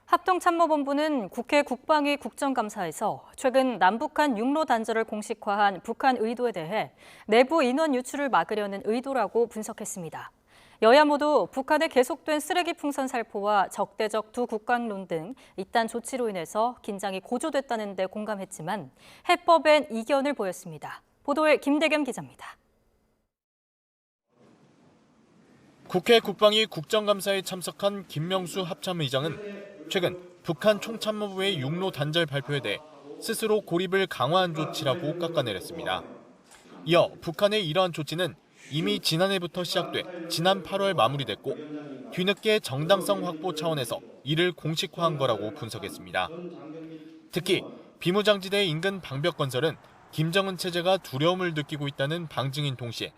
합동참모본부는 국회 국방위 국정감사에서 최근 남북한 육로 단절을 공식화한 북한 의도에 대해 내부 인원 유출을 막으려는 의도라고 분석했습니다. 여야 모두 북한의 계속된 쓰레기 풍선 살포와 적대적 두 국강론 등 이딴 조치로 인해서 긴장이 고조됐다는 데 공감했지만 해법엔 이견을 보였습니다. 보도에 김대겸 기자입니다. 국회 국방위 국정감사에 참석한 김명수 합참의장은 최근 북한 총참모부의 육로 단절 발표에 대해 스스로 고립을 강화한 조치라고 깎아내렸습니다. 이어 북한의 이러한 조치는 이미 지난해부터 시작돼 지난 8월 마무리됐고 뒤늦게 정당성 확보 차원에서 이를 공식화한 거라고 분석했습니다. 특히 비무장지대 인근 방벽건설은 김정은 체제가 두려움을 느끼고 있다는 방증인 동시에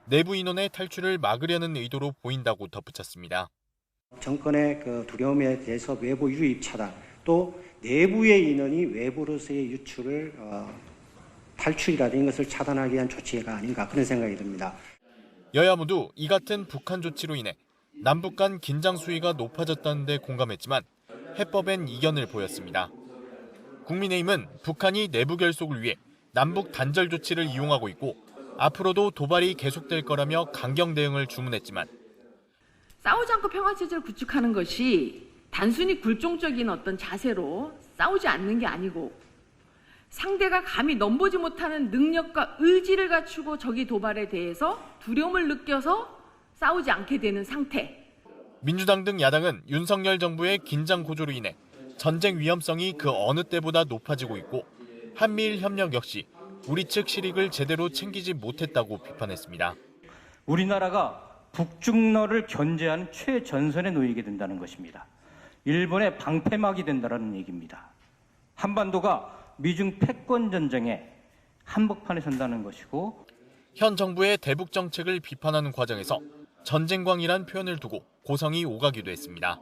내부 인원의 탈출을 막으려는 의도로 보인다고 덧붙였습니다. 정권의 두려움에 대해서 외부 유입 차단, 또 내부의 인원이 외부로서의 유출을 탈출이라는 것을 차단하기 위한 조치가 아닌가 그런 생각이 듭니다. 여야 모두 이 같은 북한 조치로 인해 남북 간 긴장 수위가 높아졌다는 데 공감했지만 해법엔 이견을 보였습니다. 국민의힘은 북한이 내부 결속을 위해 남북 단절 조치를 이용하고 있고 앞으로도 도발이 계속될 거라며 강경 대응을 주문했지만 싸우지 않고 평화체제를 구축하는 것이 단순히 굴종적인 어떤 자세로 싸우지 않는 게 아니고 상대가 감히 넘보지 못하는 능력과 의지를 갖추고 적의 도발에 대해서 두려움을 느껴서 싸우지 않게 되는 상태. 민주당 등 야당은 윤석열 정부의 긴장 고조로 인해 전쟁 위험성이 그 어느 때보다 높아지고 있고 한미일 협력 역시 우리 측 실익을 제대로 챙기지 못했다고 비판했습니다. 우리나라가 북중러를 견제하는 최전선에 놓이게 된다는 것입니다. 일본의 방패막이 된다는 얘기입니다. 한반도가 미중 패권 전쟁의 한복판에 선다는 것이고 현 정부의 대북 정책을 비판하는 과정에서 전쟁광이란 표현을 두고 고성이 오가기도 했습니다.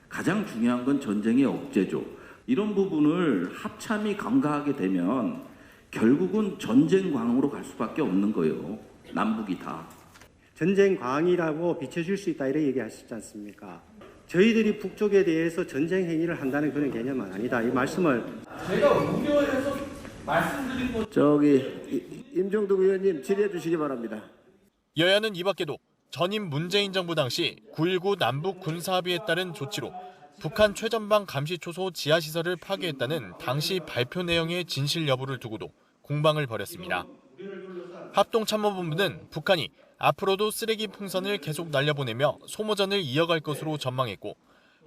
가장 중요한 건 전쟁의 억제죠. 이런 부분을 합참이 간과하게 되면 결국은 전쟁광으로 갈 수밖에 없는 거예요. 남북이 다. 전쟁광이라고 비춰줄 수 있다 이렇게 얘기하셨지 않습니까? 저희들이 북쪽에 대해서 전쟁 행위를 한다는 그런 개념은 아니다. 이 말씀을 제가 우려해서 말씀드린 것. 임종덕 의원님 질의해 주시기 바랍니다. 여야는 이 밖에도 전임 문재인 정부 당시 9.19 남북 군사합의에 따른 조치로 북한 최전방 감시초소 지하시설을 파괴했다는 당시 발표 내용의 진실 여부를 두고도 공방을 벌였습니다. 합동참모본부는 북한이 앞으로도 쓰레기 풍선을 계속 날려보내며 소모전을 이어갈 것으로 전망했고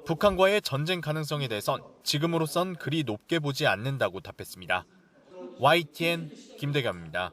북한과의 전쟁 가능성에 대해선 지금으로선 그리 높게 보지 않는다고 답했습니다. YTN 김대겸입니다.